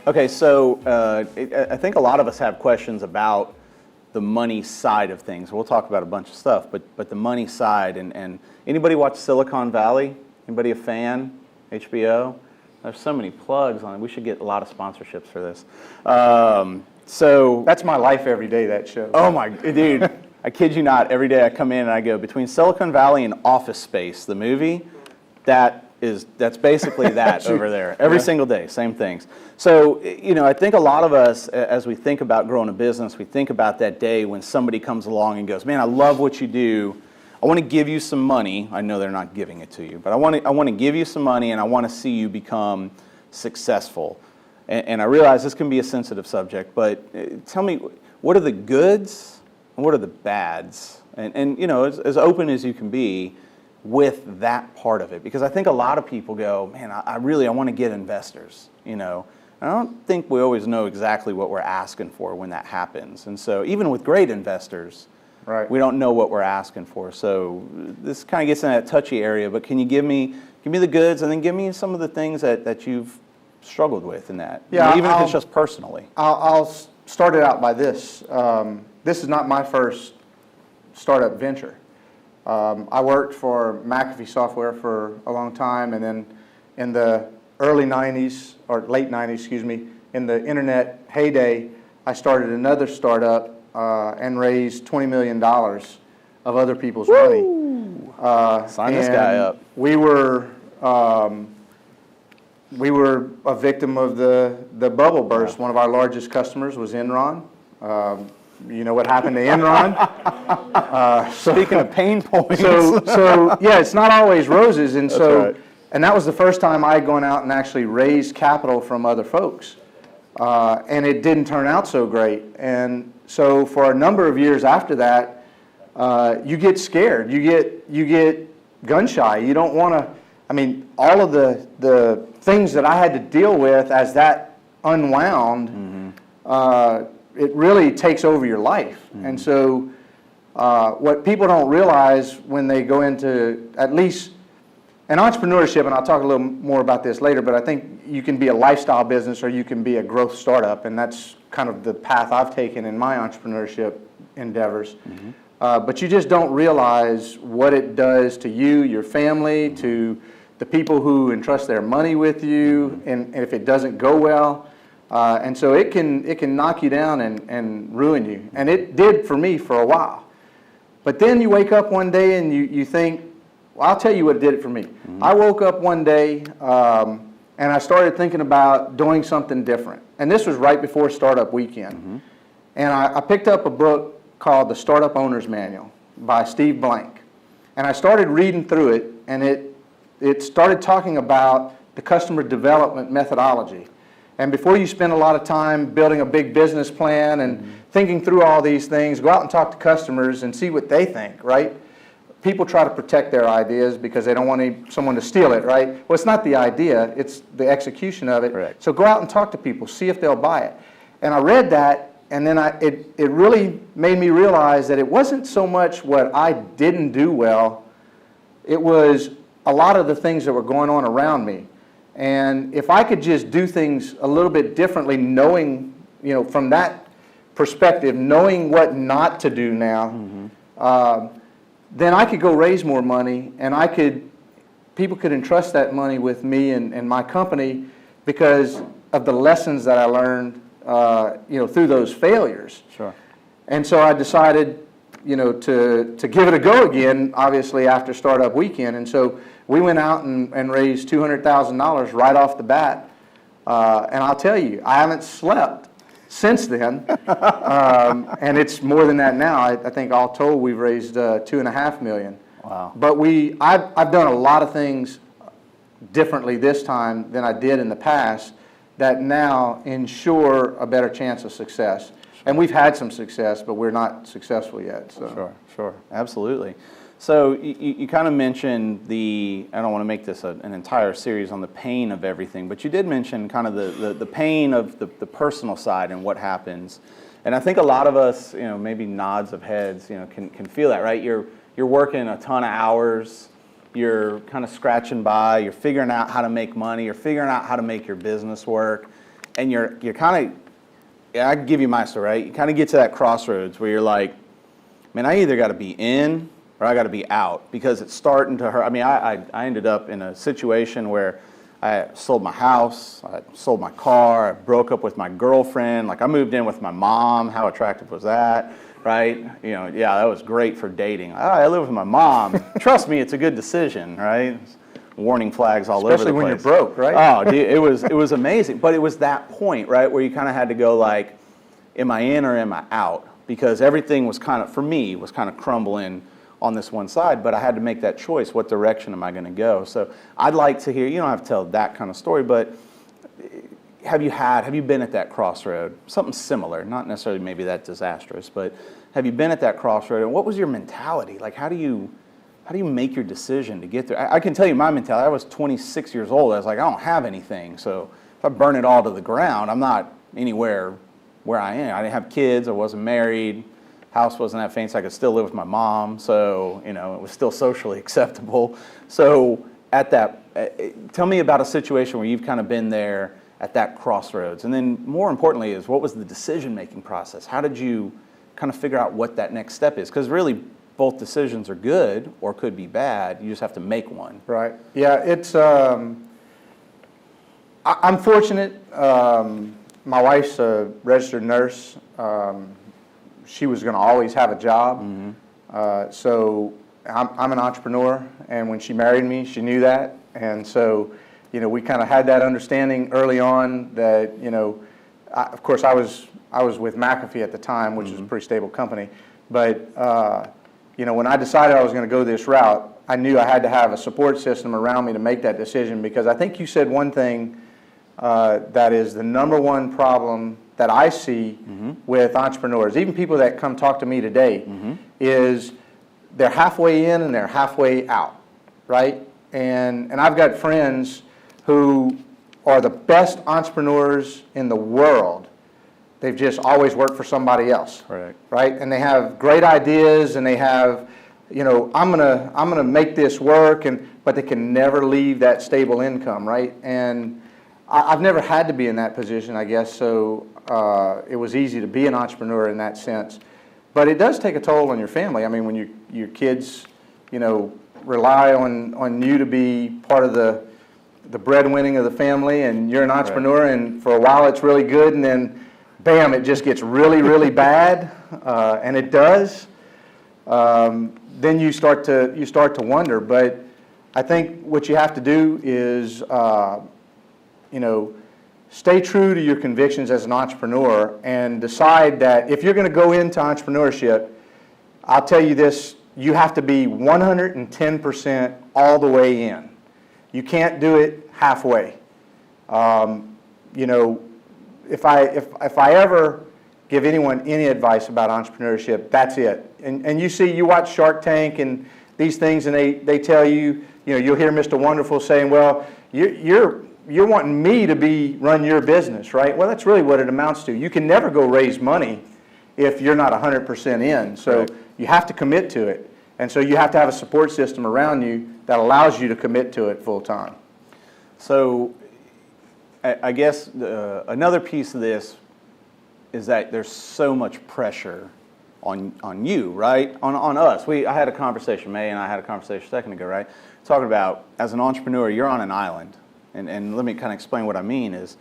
Okay, so I think a lot of us have questions about the money side of things. We'll talk about a bunch of stuff, but the money side, and anybody watch Silicon Valley? Anybody a fan? HBO? There's so many plugs on it. We should get a lot of sponsorships for this. So That's my life every day, that show. oh my, dude, I kid you not, every day I come in and I go, between Silicon Valley and Office Space, the movie, that's basically that over there. Every single day, same things. So, I think a lot of us, as we think about growing a business, we think about that day when somebody comes along and goes, man, I love what you do. I want to give you some money. I know they're not giving it to you, but I want to give you some money, and I want to see you become successful. And I realize this can be a sensitive subject, but tell me, what are the goods and what are the bads? And as open as you can be with that part of it, because I think a lot of people go, man, I want to get investors. I don't think we always know exactly what we're asking for when that happens. And so even with great investors, Right. we don't know what we're asking for. So this kind of gets in that touchy area, but can you give me the goods and then give me some of the things that you've struggled with in that? Yeah, even if it's just personally. I'll start it out by this. This is not my first startup venture. I worked for McAfee Software for a long time, and then in the early 90s, or late 90s, excuse me, in the internet heyday, I started another startup and raised $20 million of other people's money. Sign this guy up. We were a victim of the bubble burst. One of our largest customers was Enron. You know what happened to Enron? Speaking of pain points. So yeah, it's not always roses, and right. And that was the first time I had gone out and actually raised capital from other folks, and it didn't turn out so great. And so for a number of years after that, you get scared, you get gun shy. You don't want to. I mean, all of the things that I had to deal with as that unwound. It really takes over your life. And so what people don't realize when they go into at least an entrepreneurship, and I'll talk a little more about this later, but I think you can be a lifestyle business or you can be a growth startup, and that's kind of the path I've taken in my entrepreneurship endeavors. But you just don't realize what it does to you, your family, to the people who entrust their money with you, and if it doesn't go well. And so it can knock you down and ruin you. And it did for me for a while. But then you wake up one day and you think, well, I'll tell you what did it for me. I woke up one day and I started thinking about doing something different. And this was right before Startup Weekend. And I picked up a book called The Startup Owner's Manual by Steve Blank. And I started reading through it, and it started talking about the customer development methodology. And before you spend a lot of time building a big business plan and thinking through all these things, go out and talk to customers and see what they think, right? People try to protect their ideas because they don't want someone to steal it, right? Well, it's not the idea, it's the execution of it. Correct. So go out and talk to people, see if they'll buy it. And I read that, and then it really made me realize that it wasn't so much what I didn't do well, it was a lot of the things that were going on around me. And if I could just do things a little bit differently, knowing, from that perspective, knowing what not to do now, then I could go raise more money, and people could entrust that money with me and my company because of the lessons that I learned, through those failures. Sure. And so I decided, to give it a go again, obviously after Startup Weekend. And so we went out and raised $200,000 right off the bat. And I'll tell you, I haven't slept since then. And it's more than that now. I think all told we've raised $2.5 million. Wow. But I've done a lot of things differently this time than I did in the past that now ensure a better chance of success. And we've had some success, but we're not successful yet. So. Sure, absolutely. So you kind of mentioned I don't want to make this an entire series on the pain of everything, but you did mention kind of the pain of the personal side and what happens. And I think a lot of us, maybe nods of heads, can feel that, right? You're working a ton of hours, you're kind of scratching by, you're figuring out how to make money, you're figuring out how to make your business work. and you're kind of, yeah, I can give you my story, right? You kind of get to that crossroads where you're like, man, I either got to be in or I got to be out, because it's starting to hurt. I mean, I ended up in a situation where I sold my house, I sold my car, I broke up with my girlfriend. Like, I moved in with my mom. How attractive was that, right? You know, yeah, that was great for dating. I live with my mom. Trust me, it's a good decision, right? Warning flags all over the place. Especially when you're broke, right? Oh, dude, it was amazing. But it was that point, right, where you kind of had to go like, am I in or am I out? Because everything was kind of, for me, was kind of crumbling on this one side, but I had to make that choice. What direction am I going to go? So I'd like to hear, you don't have to tell that kind of story, but have you been at that crossroad? Something similar, not necessarily maybe that disastrous, but have you been at that crossroad, and what was your mentality? Like, how do you make your decision to get there? I can tell you my mentality. I was 26 years old. I was like, I don't have anything, so if I burn it all to the ground, I'm not anywhere where I am. I didn't have kids. I wasn't married. House wasn't that fancy. I could still live with my mom, so it was still socially acceptable. So at that, tell me about a situation where you've kind of been there at that crossroads, and then more importantly is, what was the decision-making process? How did you kind of figure out what that next step is? Because really, both decisions are good or could be bad. You just have to make one. Right. Yeah, it's, I'm fortunate. My wife's a registered nurse. She was going to always have a job. So I'm an entrepreneur, and when she married me, she knew that. And so, we kind of had that understanding early on that, of course I was with McAfee at the time, which was a pretty stable company. But, when I decided I was going to go this route, I knew I had to have a support system around me to make that decision, because I think you said one thing that is the number one problem that I see with entrepreneurs, even people that come talk to me today, is they're halfway in and they're halfway out, right? And I've got friends who are the best entrepreneurs in the world. They've just always worked for somebody else, right? And they have great ideas, and they have, I'm gonna make this work, but they can never leave that stable income, right? And I've never had to be in that position, I guess, so it was easy to be an entrepreneur in that sense. But it does take a toll on your family. I mean, when your kids, rely on you to be part of the breadwinning of the family, and you're an entrepreneur, and for a while it's really good, and then, bam, it just gets really, really bad, and it does. Then you start to wonder. But I think what you have to do is, stay true to your convictions as an entrepreneur, and decide that if you're going to go into entrepreneurship, I'll tell you this, you have to be 110% all the way in. You can't do it halfway. If I ever give anyone any advice about entrepreneurship, that's it. And you watch Shark Tank and these things, and they tell you, you'll hear Mr. Wonderful saying, well, you're wanting me to run your business, right? Well, that's really what it amounts to. You can never go raise money if you're not 100% in. So you have to commit to it. And so you have to have a support system around you that allows you to commit to it full time. So I guess another piece of this is that there's so much pressure on you, right? On us. I had a conversation, May and I had a conversation a second ago, right? Talking about, as an entrepreneur, you're on an island. And let me kind of explain what I mean is,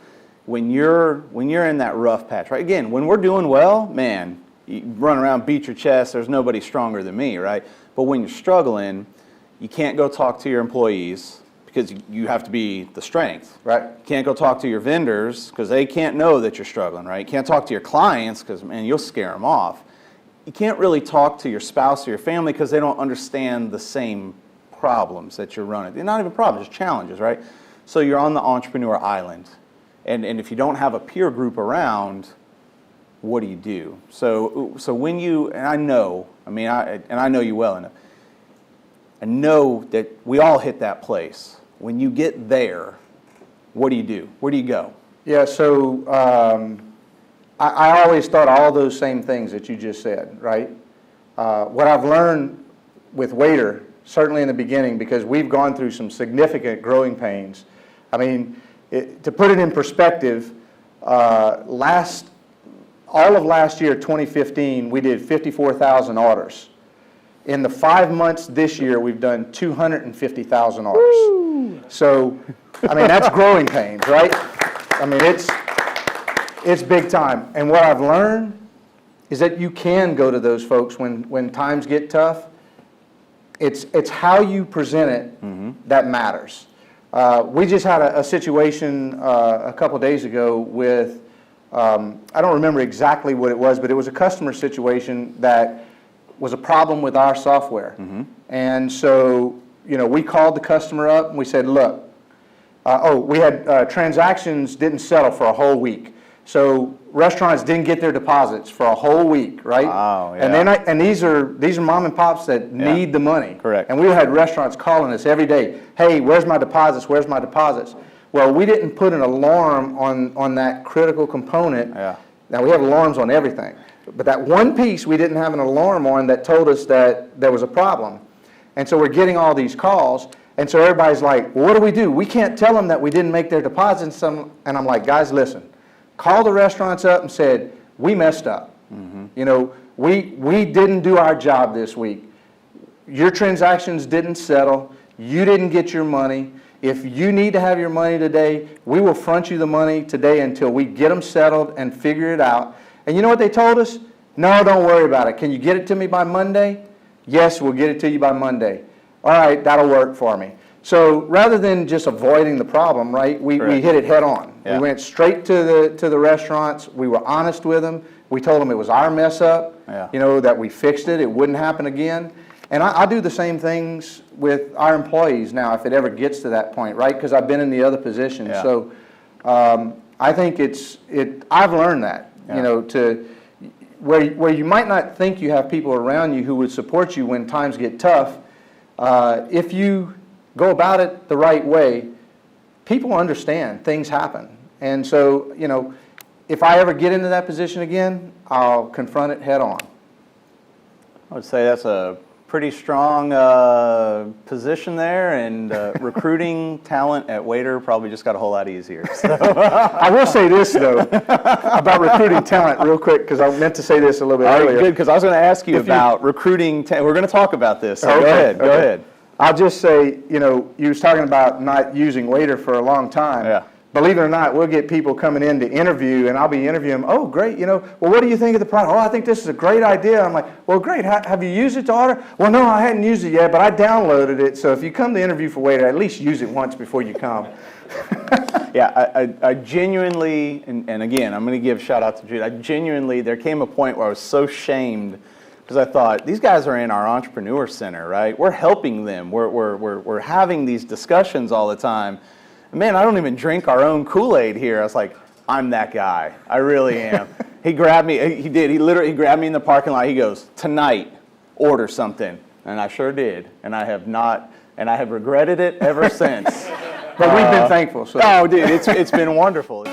when you're in that rough patch, right? Again, when we're doing well, man, you run around, beat your chest, there's nobody stronger than me, right? But when you're struggling, you can't go talk to your employees because you have to be the strength, right? You can't go talk to your vendors because they can't know that you're struggling, right? You can't talk to your clients because, man, you'll scare them off. You can't really talk to your spouse or your family because they don't understand the same problems that you're running. They're not even problems, it's challenges, right? So you're on the entrepreneur island. And if you don't have a peer group around, what do you do? So when you, and I know, I know you well enough, I know that we all hit that place. When you get there, what do you do? Where do you go? Yeah, so I always thought all those same things that you just said, right? What I've learned with WAITR, certainly in the beginning, because we've gone through some significant growing pains. I mean, to put it in perspective, all of last year, 2015, we did 54,000 orders. In the 5 months this year, we've done 250,000 orders. Woo! So, I mean, that's growing pains, right? I mean, it's big time. And what I've learned is that you can go to those folks when times get tough. It's how you present it that matters. We just had a situation a couple days ago with, I don't remember exactly what it was, but it was a customer situation that was a problem with our software. And so, you know, we called the customer up and we said, look, we had transactions didn't settle for a whole week. So restaurants didn't get their deposits for a whole week, right? Wow, yeah. And these are mom and pops that need the money. Correct. And we had restaurants calling us every day, hey, where's my deposits, where's my deposits? Well, we didn't put an alarm on that critical component. Yeah. Now, we have alarms on everything. But that one piece we didn't have an alarm on that told us that there was a problem. And so we're getting all these calls. And so everybody's like, well, what do? We can't tell them that we didn't make their deposits. And I'm like, guys, listen. Call the restaurants up and said, we messed up. You know, we didn't do our job this week. Your transactions didn't settle. You didn't get your money. If you need to have your money today, we will front you the money today until we get them settled and figure it out. And you know what they told us? No, don't worry about it. Can you get it to me by Monday? Yes, we'll get it to you by Monday. All right, that'll work for me. So rather than just avoiding the problem, right, we hit it head on. Yeah. We went straight to the restaurants. We were honest with them. We told them it was our mess up, you know, that we fixed it. It wouldn't happen again. And I do the same things with our employees now if it ever gets to that point, right, because I've been in the other position. Yeah. So I think I've learned that, you know, where you might not think you have people around you who would support you when times get tough, if you go about it the right way, people understand things happen. And so, you know, if I ever get into that position again, I'll confront it head on. I would say that's a pretty strong position there, and recruiting talent at WAITR probably just got a whole lot easier. So. I will say this, though, about recruiting talent real quick, because I meant to say this a little bit earlier. Good, because I was going to ask you about recruiting. We're going to talk about this, so okay, go ahead. I'll just say, you know, you was talking about not using WAITR for a long time. Yeah. Believe it or not, we'll get people coming in to interview, and I'll be interviewing them. Oh, great, you know, well, what do you think of the product? Oh, I think this is a great idea. I'm like, well, great, have you used it to order? Well, no, I hadn't used it yet, but I downloaded it, so if you come to interview for WAITR, at least use it once before you come. Yeah, I genuinely, and again, I'm going to give shout out to Jude, there came a point where I was so shamed, because I thought, these guys are in our entrepreneur center, right? We're helping them. We're having these discussions all the time. Man, I don't even drink our own Kool-Aid here. I was like, I'm that guy. I really am. He grabbed me. He literally grabbed me in the parking lot. He goes, tonight, order something. And I sure did. And I have not, and I have regretted it ever since. But we've been thankful. So. Oh, dude, it's been wonderful.